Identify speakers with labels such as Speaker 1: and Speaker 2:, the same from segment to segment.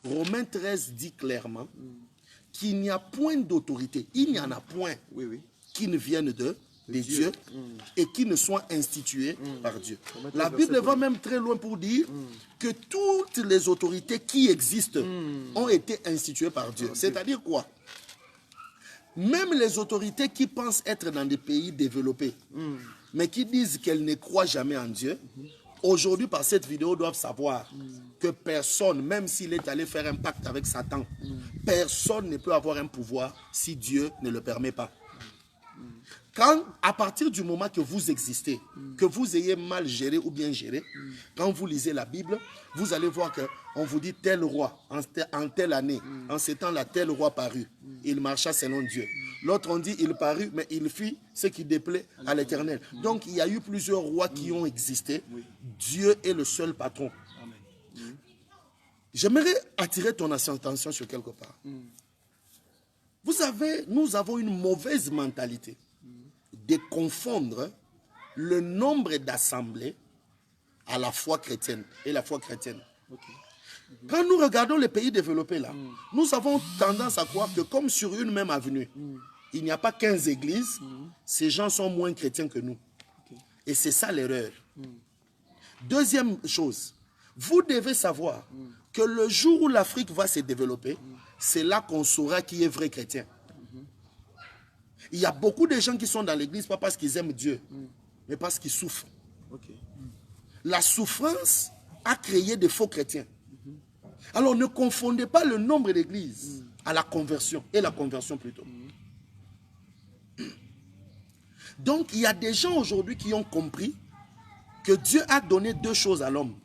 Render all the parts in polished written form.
Speaker 1: Romains 13 dit clairement qu'il n'y a point d'autorité. Il n'y en a point qui ne viennent de Dieu et qui ne soient institués par Dieu. La Bible va même très loin pour dire que toutes les autorités qui existent ont été instituées par Dieu. C'est-à-dire quoi? Même les autorités qui pensent être dans des pays développés, mais qui disent qu'elles ne croient jamais en Dieu, aujourd'hui, par cette vidéo, doivent savoir que personne, même s'il est allé faire un pacte avec Satan, personne ne peut avoir un pouvoir si Dieu ne le permet pas. Quand, à partir du moment que vous existez, que vous ayez mal géré ou bien géré, quand vous lisez la Bible, vous allez voir qu'on vous dit tel roi, en telle année, en ce temps-là, tel roi parut. Il marcha selon Dieu. L'autre, on dit il parut, mais il fit ce qui déplaît à l'Éternel. Donc, il y a eu plusieurs rois qui ont existé. Dieu est le seul patron. J'aimerais attirer ton attention sur quelque part. Vous savez, nous avons une mauvaise mentalité de confondre le nombre d'assemblées à la foi chrétienne et la foi chrétienne. Quand nous regardons les pays développés là, nous avons tendance à croire que comme sur une même avenue, il n'y a pas 15 églises, ces gens sont moins chrétiens que nous. Et c'est ça l'erreur. Deuxième chose, vous devez savoir que le jour où l'Afrique va se développer, c'est là qu'on saura qui est vrai chrétien. Il y a beaucoup de gens qui sont dans l'église, pas parce qu'ils aiment Dieu, mais parce qu'ils souffrent. La souffrance a créé des faux chrétiens. Alors ne confondez pas le nombre d'églises à la conversion, et la conversion plutôt. Donc il y a des gens aujourd'hui qui ont compris que Dieu a donné deux choses à l'homme.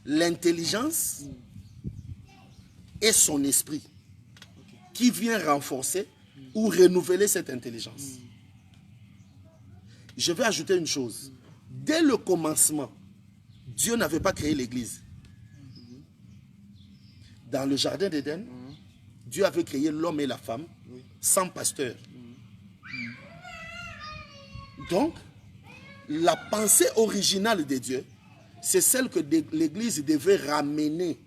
Speaker 1: L'intelligence et son esprit, qui vient renforcer ou renouveler cette intelligence. Je vais ajouter une chose. Dès le commencement, Dieu n'avait pas créé l'église. Dans le jardin d'Éden, Dieu avait créé l'homme et la femme sans pasteur. Donc, la pensée originale de Dieu, c'est celle que l'église devait ramener.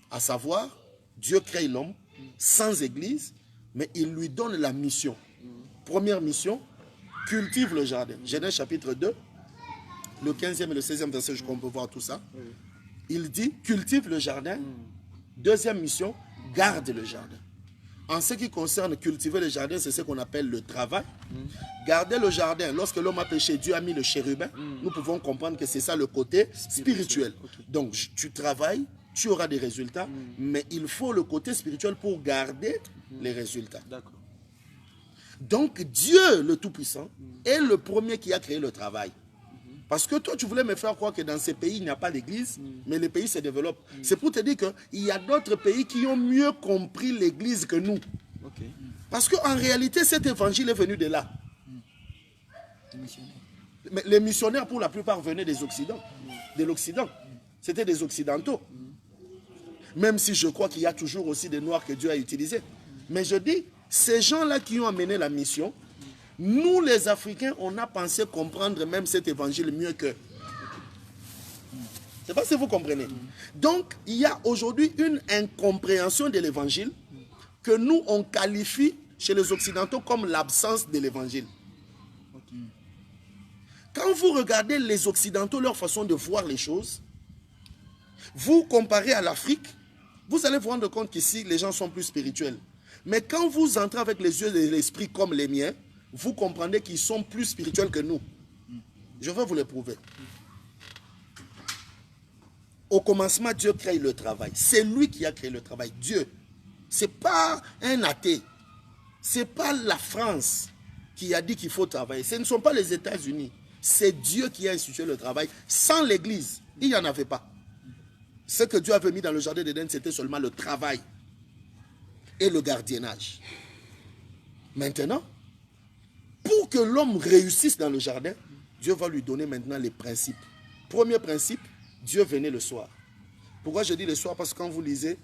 Speaker 1: À savoir, Dieu crée l'homme sans église, mais il lui donne la mission. Première mission, cultive le jardin. Genèse chapitre 2, le 15e et le 16e verset, je peut voir tout ça. Il dit, cultive le jardin. Deuxième mission, garde le jardin. En ce qui concerne cultiver le jardin, c'est ce qu'on appelle le travail. Garder le jardin, lorsque l'homme a péché, Dieu a mis le chérubin. Nous pouvons comprendre que c'est ça le côté spirituel. Donc, tu travailles, tu auras des résultats, mais il faut le côté spirituel pour garder les résultats. Donc, Dieu, le Tout-Puissant, est le premier qui a créé le travail. Parce que toi, tu voulais me faire croire que dans ces pays, il n'y a pas d'église, mais les pays se développent. C'est pour te dire qu'il y a d'autres pays qui ont mieux compris l'église que nous. Parce qu'en réalité, cet évangile est venu de là. Mais les missionnaires, pour la plupart, venaient des Occidents, de l'Occident. C'était des Occidentaux. Même si je crois qu'il y a toujours aussi des Noirs que Dieu a utilisés. Mais je dis, ces gens-là qui ont amené la mission, nous les Africains, on a pensé comprendre même cet évangile mieux qu'eux. Je ne sais pas si vous comprenez. Donc, il y a aujourd'hui une incompréhension de l'évangile que nous, on qualifie chez les Occidentaux comme l'absence de l'évangile. Quand vous regardez les Occidentaux, leur façon de voir les choses, vous comparez à l'Afrique, vous allez vous rendre compte qu'ici, les gens sont plus spirituels. Mais quand vous entrez avec les yeux de l'esprit comme les miens, vous comprenez qu'ils sont plus spirituels que nous. Je vais vous le prouver. Au commencement, Dieu crée le travail. C'est lui qui a créé le travail. Dieu. Ce n'est pas un athée. Ce n'est pas la France qui a dit qu'il faut travailler. Ce ne sont pas les États-Unis. C'est Dieu qui a institué le travail. Sans l'Église, il n'y en avait pas. Ce que Dieu avait mis dans le jardin d'Éden, c'était seulement le travail et le gardiennage. Maintenant, pour que l'homme réussisse dans le jardin, Dieu va lui donner maintenant les principes. Premier principe, Dieu venait le soir. Pourquoi je dis le soir? Parce que quand vous lisez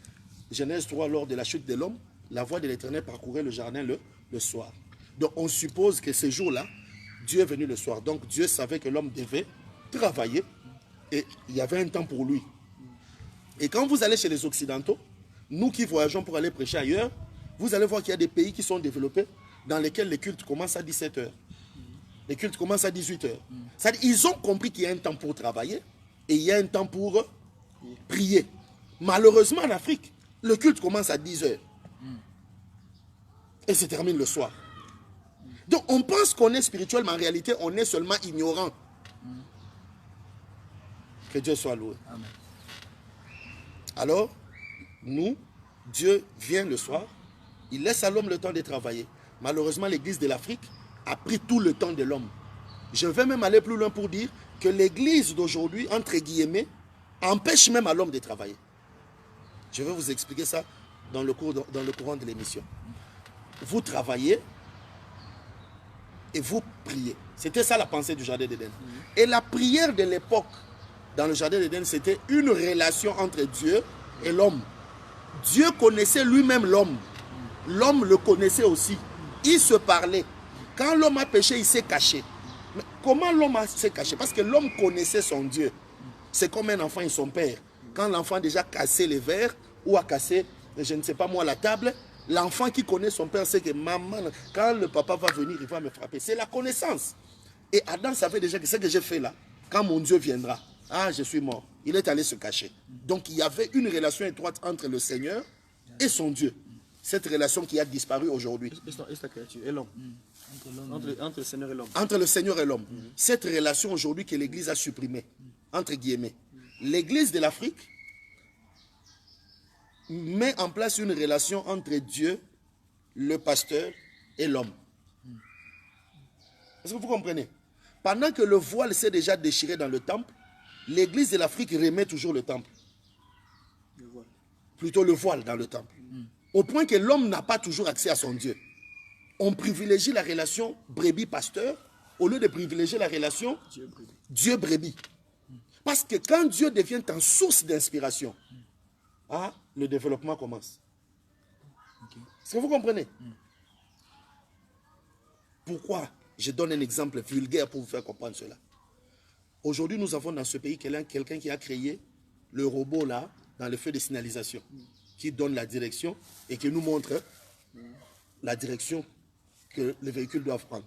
Speaker 1: Genèse 3, lors de la chute de l'homme, la voix de l'Éternel parcourait le jardin le soir. Donc on suppose que ce jour-là, Dieu est venu le soir. Donc Dieu savait que l'homme devait travailler et il y avait un temps pour lui. Et quand vous allez chez les Occidentaux, nous qui voyageons pour aller prêcher ailleurs, vous allez voir qu'il y a des pays qui sont développés dans lesquels les cultes commencent à 17h. Les cultes commencent à 18h. C'est-à-dire ils ont compris qu'il y a un temps pour travailler et il y a un temps pour prier. Malheureusement, en Afrique, le culte commence à 10h. Et se termine le soir. Donc on pense qu'on est spirituel, mais en réalité, on est seulement ignorant. Que Dieu soit loué. Amen. Alors, nous, Dieu vient le soir, il laisse à l'homme le temps de travailler. Malheureusement, l'église de l'Afrique a pris tout le temps de l'homme. Je vais même aller plus loin pour dire que l'église d'aujourd'hui, entre guillemets, empêche même à l'homme de travailler. Je vais vous expliquer ça dans le courant de l'émission. Vous travaillez et vous priez. C'était ça la pensée du Jardin d'Éden. Et la prière de l'époque dans le Jardin d'Éden, c'était une relation entre Dieu et l'homme. Dieu connaissait lui-même l'homme. L'homme le connaissait aussi. Ils se parlaient. Quand l'homme a péché, il s'est caché. Mais comment l'homme s'est caché? Parce que l'homme connaissait son Dieu. C'est comme un enfant et son père. Quand l'enfant a déjà cassé les verres ou a cassé, je ne sais pas moi, la table, l'enfant qui connaît son père sait que maman, quand le papa va venir, il va me frapper. C'est la connaissance. Et Adam savait déjà que ce que j'ai fait là, quand mon Dieu viendra, ah, je suis mort. Il est allé se cacher. Donc il y avait une relation étroite entre le Seigneur et son Dieu. Cette relation qui a disparu aujourd'hui.
Speaker 2: Et l'homme. Entre le Seigneur et l'homme.
Speaker 1: Entre le Seigneur et l'homme. Cette relation aujourd'hui que l'Église a supprimée, entre guillemets. L'Église de l'Afrique met en place une relation entre Dieu, le pasteur et l'homme. Est-ce que vous comprenez? Pendant que le voile s'est déjà déchiré dans le temple, l'Église de l'Afrique remet toujours le temple. Plutôt le voile dans le temple. Au point que l'homme n'a pas toujours accès à son Dieu. On privilégie la relation brebis-pasteur au lieu de privilégier la relation Dieu-brebis. Parce que quand Dieu devient en source d'inspiration, ah, le développement commence. Est-ce que vous comprenez? Pourquoi? Je donne un exemple vulgaire pour vous faire comprendre cela. Aujourd'hui, nous avons dans ce pays quelqu'un qui a créé le robot là, dans le feu de signalisation, qui donne la direction et qui nous montre la direction que les véhicules doivent prendre.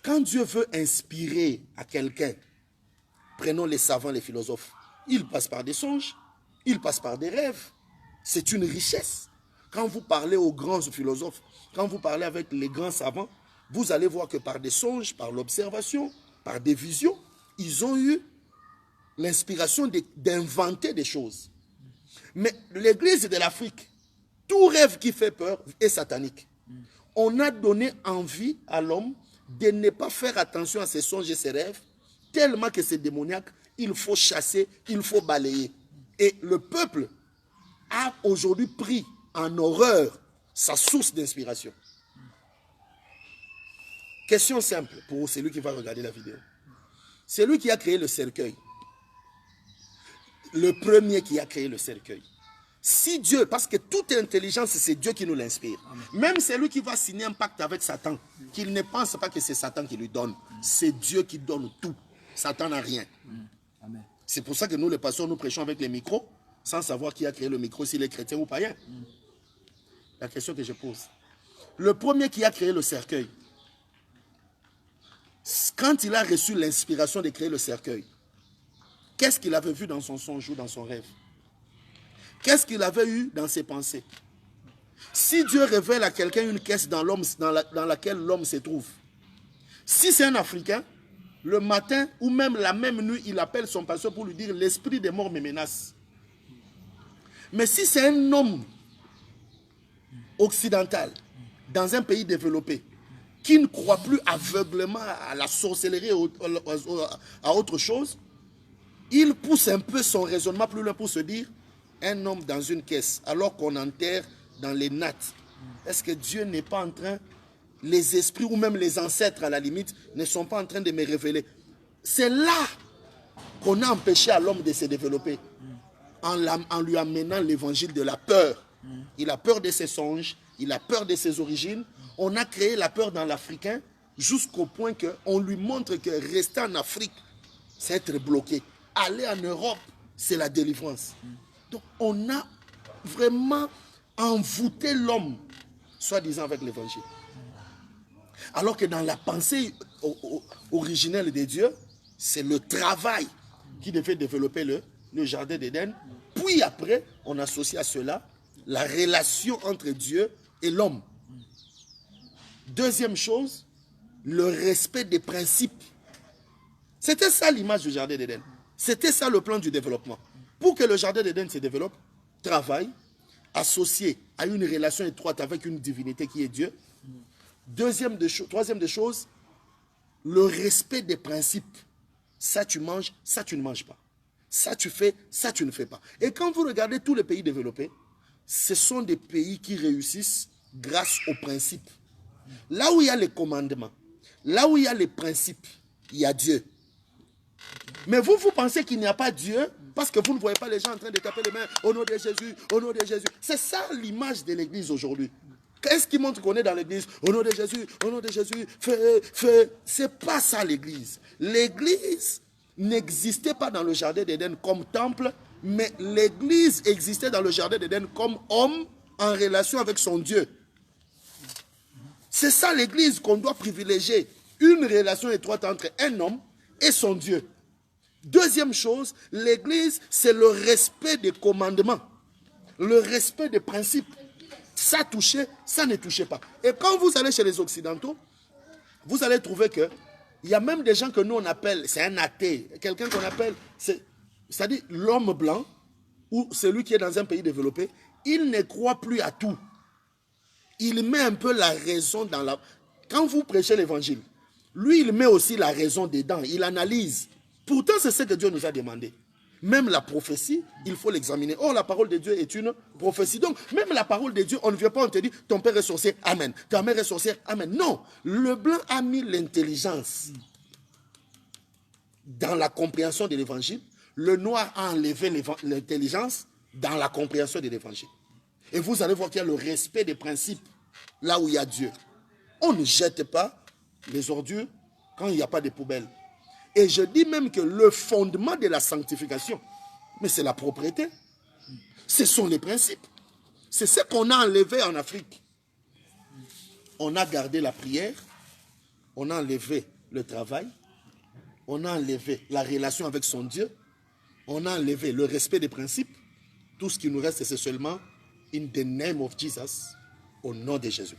Speaker 1: Quand Dieu veut inspirer à quelqu'un, prenons les savants, les philosophes, ils passent par des songes, ils passent par des rêves. C'est une richesse. Quand vous parlez aux grands philosophes, quand vous parlez avec les grands savants, vous allez voir que par des songes, par l'observation, par des visions, ils ont eu l'inspiration d'inventer des choses. Mais l'église de l'Afrique, tout rêve qui fait peur est satanique. On a donné envie à l'homme de ne pas faire attention à ses songes et ses rêves, tellement que c'est démoniaque, il faut chasser, il faut balayer. Et le peuple a aujourd'hui pris en horreur sa source d'inspiration. Question simple pour celui qui va regarder la vidéo. C'est lui qui a créé le cercueil. Le premier qui a créé le cercueil. Si Dieu, parce que toute intelligence, c'est Dieu qui nous l'inspire. Même celui qui va signer un pacte avec Satan, qu'il ne pense pas que c'est Satan qui lui donne. C'est Dieu qui donne tout. Satan n'a rien. C'est pour ça que nous, les pasteurs, nous prêchons avec les micros, sans savoir qui a créé le micro, s'il est chrétien ou païen. La question que je pose. Le premier qui a créé le cercueil, quand il a reçu l'inspiration de créer le cercueil, qu'est-ce qu'il avait vu dans son songe ou dans son rêve? Qu'est-ce qu'il avait eu dans ses pensées? Si Dieu révèle à quelqu'un une caisse dans laquelle l'homme se trouve, si c'est un Africain, le matin ou même la même nuit, il appelle son pasteur pour lui dire « L'esprit des morts me menace ». Mais si c'est un homme occidental, dans un pays développé, qui ne croit plus aveuglément à la sorcellerie et à autre chose, il pousse un peu son raisonnement plus loin pour se dire un homme dans une caisse, alors qu'on enterre dans les nattes. Est-ce que Dieu n'est pas en train, les esprits ou même les ancêtres à la limite, ne sont pas en train de me révéler? C'est là qu'on a empêché à l'homme de se développer, en lui amenant l'évangile de la peur. Il a peur de ses songes, il a peur de ses origines. On a créé la peur dans l'Africain jusqu'au point qu'on lui montre que rester en Afrique, c'est être bloqué. Aller en Europe, c'est la délivrance. Donc, on a vraiment envoûté l'homme, soi-disant avec l'évangile. Alors que dans la pensée originelle de Dieu, c'est le travail qui devait développer le jardin d'Éden. Puis après, on associe à cela la relation entre Dieu et l'homme. Deuxième chose, le respect des principes. C'était ça l'image du jardin d'Éden. C'était ça le plan du développement. Pour que le jardin d'Éden se développe, travail, associé à une relation étroite avec une divinité qui est Dieu. Troisième des choses, le respect des principes. Ça tu manges, ça tu ne manges pas. Ça tu fais, ça tu ne fais pas. Et quand vous regardez tous les pays développés, ce sont des pays qui réussissent grâce aux principes. Là où il y a les commandements, là où il y a les principes, il y a Dieu. Mais vous pensez qu'il n'y a pas Dieu parce que vous ne voyez pas les gens en train de taper les mains au nom de Jésus, au nom de Jésus. C'est ça l'image de l'église aujourd'hui. Qu'est-ce qui montre qu'on est dans l'église? Au nom de Jésus, fais. C'est pas ça l'église. L'église n'existait pas dans le jardin d'Éden comme temple, mais l'église existait dans le jardin d'Éden comme homme en relation avec son Dieu. C'est ça l'église qu'on doit privilégier. Une relation étroite entre un homme et son Dieu. Deuxième chose, l'église, c'est le respect des commandements. Le respect des principes. Ça touchait, ça ne touchait pas. Et quand vous allez chez les Occidentaux, vous allez trouver que il y a même des gens que nous on appelle, c'est un athée, quelqu'un qu'on appelle, c'est-à-dire l'homme blanc, ou celui qui est dans un pays développé, il ne croit plus à tout. Il met un peu la raison dans la... Quand vous prêchez l'évangile, lui il met aussi la raison dedans, il analyse. Pourtant c'est ce que Dieu nous a demandé. Même la prophétie, il faut l'examiner. Or, la parole de Dieu est une prophétie. Donc, même la parole de Dieu, on ne vient pas, on te dit, ton père est sorcier, amen. Ta mère est sorcière, amen. Non, le blanc a mis l'intelligence dans la compréhension de l'évangile. Le noir a enlevé l'intelligence dans la compréhension de l'évangile. Et vous allez voir qu'il y a le respect des principes là où il y a Dieu. On ne jette pas les ordures quand il n'y a pas de poubelle. Et je dis même que le fondement de la sanctification, mais c'est la propriété. Ce sont les principes. C'est ce qu'on a enlevé en Afrique. On a gardé la prière, on a enlevé le travail, on a enlevé la relation avec son Dieu, on a enlevé le respect des principes. Tout ce qui nous reste, c'est seulement in the name of Jesus, au nom de Jésus.